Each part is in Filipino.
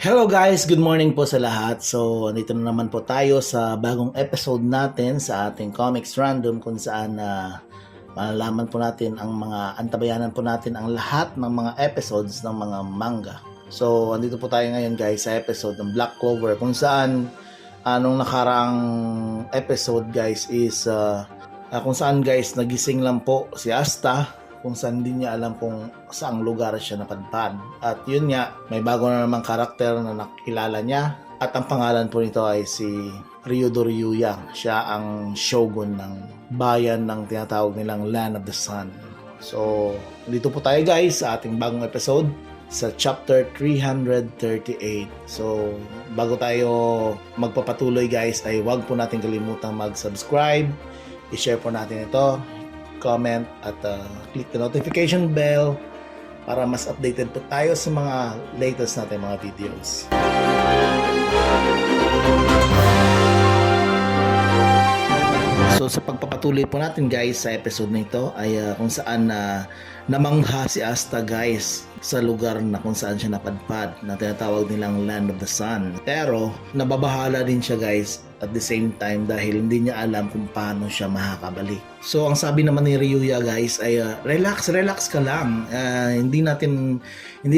Hello guys, good morning po sa lahat. So, andito na naman po tayo sa bagong episode natin sa ating Comics Random kung saan malalaman po natin ang antabayanan po natin ang lahat ng mga episodes ng mga manga. So, andito po tayo ngayon guys sa episode ng Black Clover kung saan nung nakaraang episode guys is kung saan guys nagising lang po si Asta kung saan hindi niya alam kung saang lugar siya napadpad. At yun nga, may bago na namang karakter na nakilala niya. At ang pangalan po nito ay si Ryudo Ryuya. Siya ang shogun ng bayan ng tinatawag nilang Land of the Sun. So, dito po tayo guys sa ating bagong episode sa chapter 338. So, bago tayo magpapatuloy guys ay huwag po natin kalimutang mag-subscribe. I-share po natin ito, comment at click the notification bell para mas updated po tayo sa mga latest natin mga videos. So sa pagpapatuloy po natin guys sa episode na ito ay kung saan namangha si Asta guys sa lugar na kung saan siya napadpad na tinatawag nilang Land of the Sun. Pero nababahala din siya guys at the same time dahil hindi niya alam kung paano siya makakabalik. So ang sabi naman ni Ryuya guys ay relax ka lang. Hindi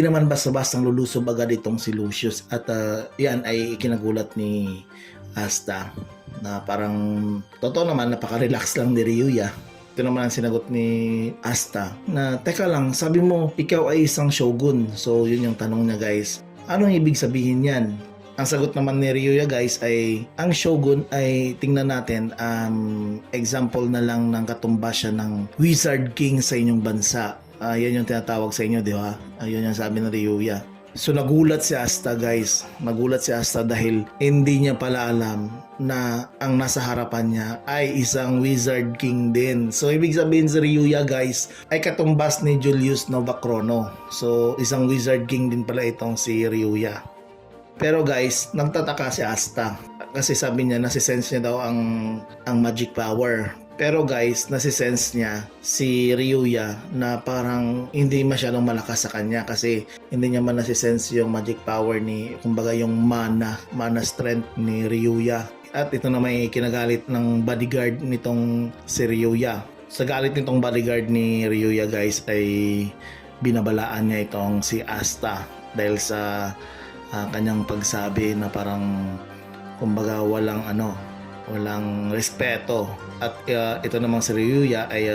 naman basta-basta lulusob agad itong si Lucius at yan ay ikinagulat ni Asta na parang totoo naman napaka-relax lang ni Ryuya. Ito naman ang sinagot ni Asta na teka lang, sabi mo ikaw ay isang shogun. So yun yung tanong niya guys. Anong ibig sabihin yan? Ang sagot naman ni Ryuya guys ay ang shogun ay tingnan natin example na lang ng katumbas siya ng Wizard King sa inyong bansa. Yan yung tinatawag sa inyo, di ba? Ayun yung sabi ni Ryuya. So nagulat si Asta guys. Nagulat si Asta dahil hindi niya pala alam na ang nasa harapan niya ay isang Wizard King din. So ibig sabihin si Ryuya guys ay katumbas ni Julius Novachrono. So isang Wizard King din pala itong si Ryuya. Pero guys, nagtataka si Asta kasi sabi niya nasisense niya daw ang magic power. Pero guys, nasisense niya si Ryuya na parang hindi masyadong malakas sa kanya kasi hindi niya man nasisense yung magic power ni, kumbaga yung mana strength ni Ryuya. At ito na may kinagalit ng bodyguard nitong si Ryuya. Sa galit nitong bodyguard ni Ryuya guys ay binabalaan niya itong si Asta dahil sa kanyang pagsabi na parang kumbaga walang respeto. At ito namang si Ryuya ay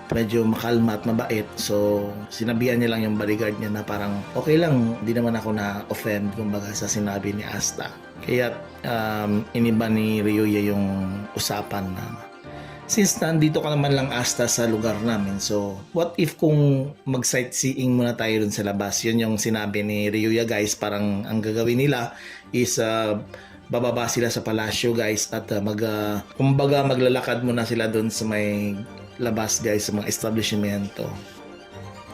medyo makalma at mabait. So sinabihan niya lang yung bodyguard niya na parang okay lang, hindi naman ako na-offend kumbaga sa sinabi ni Asta. Kaya iniba ni Ryuya yung usapan na since nandito ka naman lang Asta sa lugar namin, so what if kung mag-sightseeing muna tayo dun sa labas? Yun yung sinabi ni Ryuya guys. Parang ang gagawin nila is bababa sila sa palasyo guys at kumbaga maglalakad muna sila dun sa may labas guys sa mga establishmento.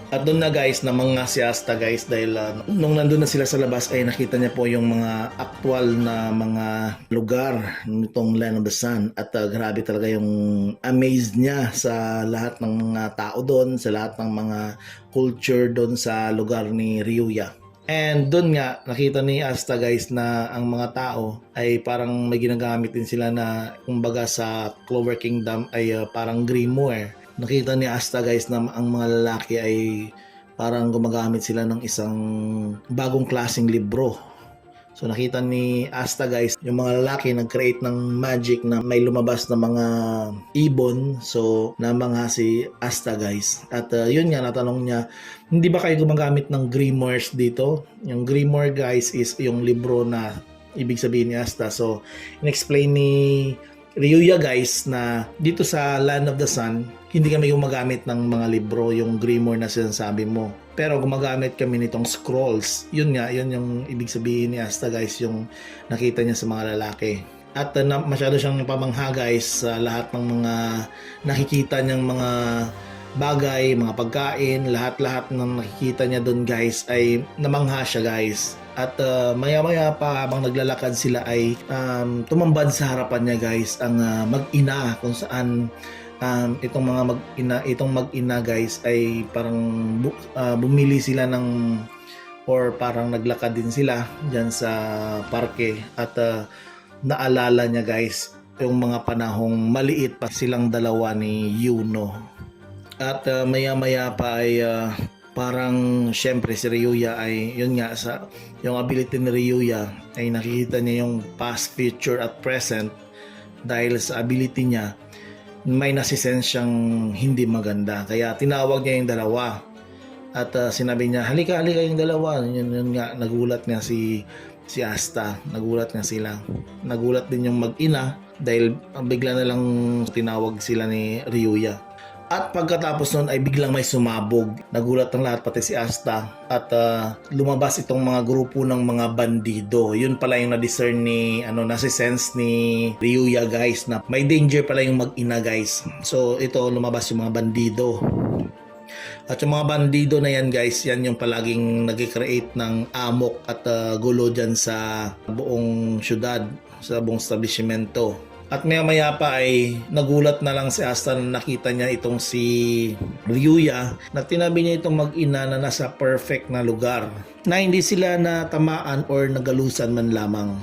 At doon na guys namangha si Asta guys dahil nung nandun na sila sa labas ay nakita niya po yung mga actual na mga lugar nitong Land of the Sun. At grabe talaga yung amazed niya sa lahat ng mga tao doon, sa lahat ng mga culture doon sa lugar ni Ryuya. And doon nga nakita ni Asta guys na ang mga tao ay parang may ginagamit din sila na kumbaga sa Clover Kingdom ay parang grimoire. Nakita ni Asta guys na ang mga lalaki ay parang gumagamit sila ng isang bagong klaseng libro. So nakita ni Asta guys yung mga lalaki nag-create ng magic na may lumabas na mga ibon. So namangha si Asta guys. At yun nga natanong niya, hindi ba kayo gumagamit ng grimoires dito? Yung grimoire guys is yung libro na ibig sabihin ni Asta. So in-explain ni Ryuya guys na dito sa Land of the Sun hindi kami gumagamit ng mga libro, yung grimoire na sinasabi mo. Pero gumagamit kami nitong scrolls. Yun nga, yun yung ibig sabihin ni Asta guys, yung nakita niya sa mga lalaki. At masyado siyang pamangha guys sa lahat ng mga nakikita niyang mga bagay, mga pagkain, lahat-lahat ng nakikita niya doon guys ay namangha siya guys. At maya-maya pa habang naglalakad sila ay tumambad sa harapan niya guys ang mag-ina kung saan itong mag-ina guys ay parang bumili sila ng or parang naglakad din sila dyan sa parke at naalala niya guys yung mga panahong maliit pa silang dalawa ni Yuno. At maya-maya pa ay parang syempre si Ryuya ay yun nga sa yung ability ni Ryuya ay nakikita niya yung past, future at present. Dahil sa ability niya may nasisense siyang hindi maganda, kaya tinawag niya yung dalawa at sinabi niya halika yung dalawa. Yun nga, nagulat nga si Asta, nagulat nga sila, nagulat din yung mag-ina dahil bigla na lang tinawag sila ni Ryuya. At pagkatapos nun ay biglang may sumabog. Nagulat ang lahat, pati si Asta. At lumabas itong mga grupo ng mga bandido. Yun pala yung na-discern ni, nasi-sense ni Ryuya guys, na may danger pala yung mag-ina guys. So ito, lumabas yung mga bandido. At yung mga bandido na yan guys, yan yung palaging nag-create ng amok at gulo dyan sa buong syudad, sa buong establishmento. At maya pa ay nagulat na lang si Asta na nakita niya itong si Ryuya na tinabi niya itong mag-ina na nasa perfect na lugar na hindi sila natamaan or nagalusan man lamang.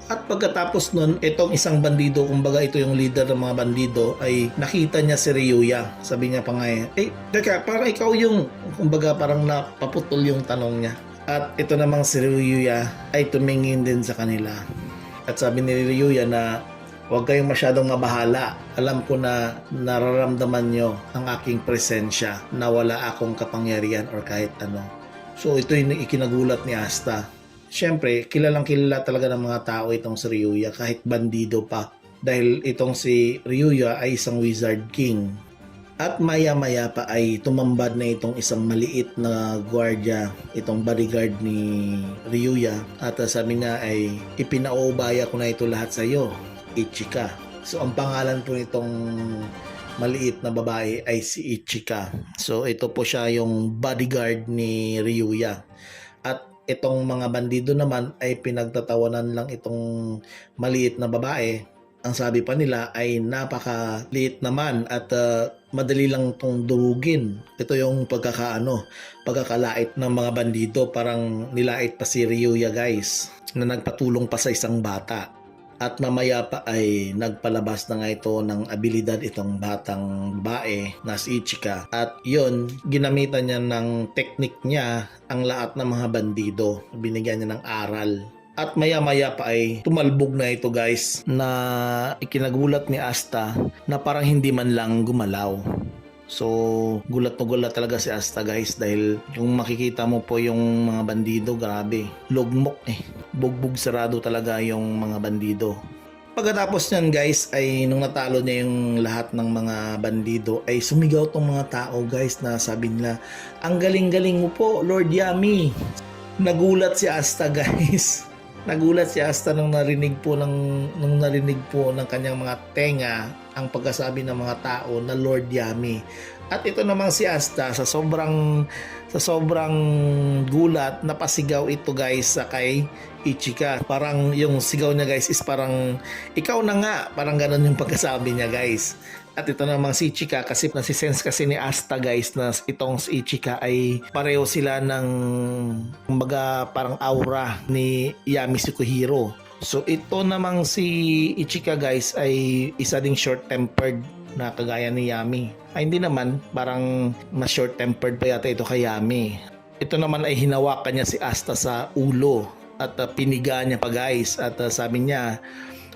At pagkatapos nun, itong isang bandido, kumbaga ito yung leader ng mga bandido, ay nakita niya si Ryuya. Sabi niya pa nga teka, parang ikaw yung, kumbaga parang napaputol yung tanong niya. At ito namang si Ryuya ay tumingin din sa kanila. At sabi ni Ryuya na huwag kayong masyadong mabahala. Alam ko na nararamdaman nyo ang aking presensya na wala akong kapangyarihan or kahit ano. So ito yung ikinagulat ni Asta. Siyempre, kilalang kilala talaga ng mga tao itong si Ryuya kahit bandido pa. Dahil itong si Ryuya ay isang wizard king. At maya-maya pa ay tumambad na itong isang maliit na gwardiya, itong bodyguard ni Ryuya. At sabi niya ay ipinaubaya ko na ito lahat sa iyo, Ichika. So ang pangalan po nitong maliit na babae ay si Ichika. So ito po siya yung bodyguard ni Ryuya. At itong mga bandido naman ay pinagtatawanan lang itong maliit na babae. Ang sabi pa nila ay napakaliit naman at madali lang itong durugin. Ito yung pagkakalait ng mga bandido. Parang nilait pa si Ryuya guys na nagpatulong pa sa isang bata. At mamaya pa ay nagpalabas na nga ito ng abilidad itong batang babae na si Ichika. At yun, ginamitan niya ng teknik niya ang lahat ng mga bandido. Binigyan niya ng aral. At maya-maya pa ay tumalbog na ito guys, na ikinagulat ni Asta na parang hindi man lang gumalaw. So gulat na gulat talaga si Asta guys, dahil yung makikita mo po yung mga bandido, grabe, lugmok bugbog sarado talaga yung mga bandido. Pagkatapos niyan guys ay nung natalo niya yung lahat ng mga bandido ay sumigaw tong mga tao guys na sabi nila, ang galing-galing mo po Lord Yami. Nagulat si Asta guys. Nagulat si Asta nung narinig po ng kanyang mga tenga ang pagkasabi ng mga tao na Lord Yami. At ito namang si Asta sa sobrang gulat, napasigaw ito guys sa kay Ichika. Parang yung sigaw niya guys is parang ikaw na nga, parang ganun yung pagkasabi niya guys. At ito namang si Ichika, kasi nasisense kasi ni Asta guys na itong si Ichika ay pareho sila ng kumbaga parang aura ni Yami Tsukuhiro. So ito namang si Ichika guys ay isa ding short-tempered na kagaya ni Yami. Ay hindi naman, parang mas short-tempered pa yata ito kay Yami. Ito naman ay hinawakan niya si Asta sa ulo at piniga niya pa guys. At sabi niya,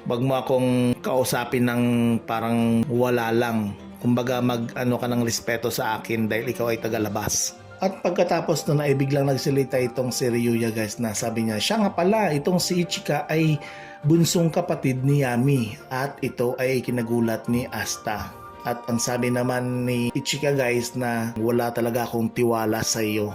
wag mo akong kausapin ng parang wala lang. Kumbaga mag-ano ka ng respeto sa akin dahil ikaw ay tagalabas. At pagkatapos nun ay biglang nagsalita itong si Ryuya guys na sabi niya, siya nga pala, itong si Ichika ay bunsong kapatid ni Yami at ito ay kinagulat ni Asta. At ang sabi naman ni Ichika guys na wala talaga akong tiwala sa iyo.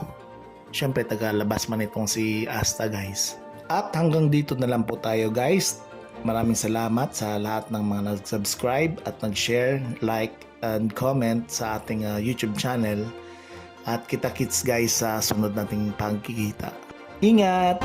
Siyempre tagalabas man itong si Asta guys. At hanggang dito na lang po tayo guys. Maraming salamat sa lahat ng mga nag-subscribe at nag-share, like, and comment sa ating YouTube channel. At kita-kits guys sa sunod nating pagkikita. Ingat!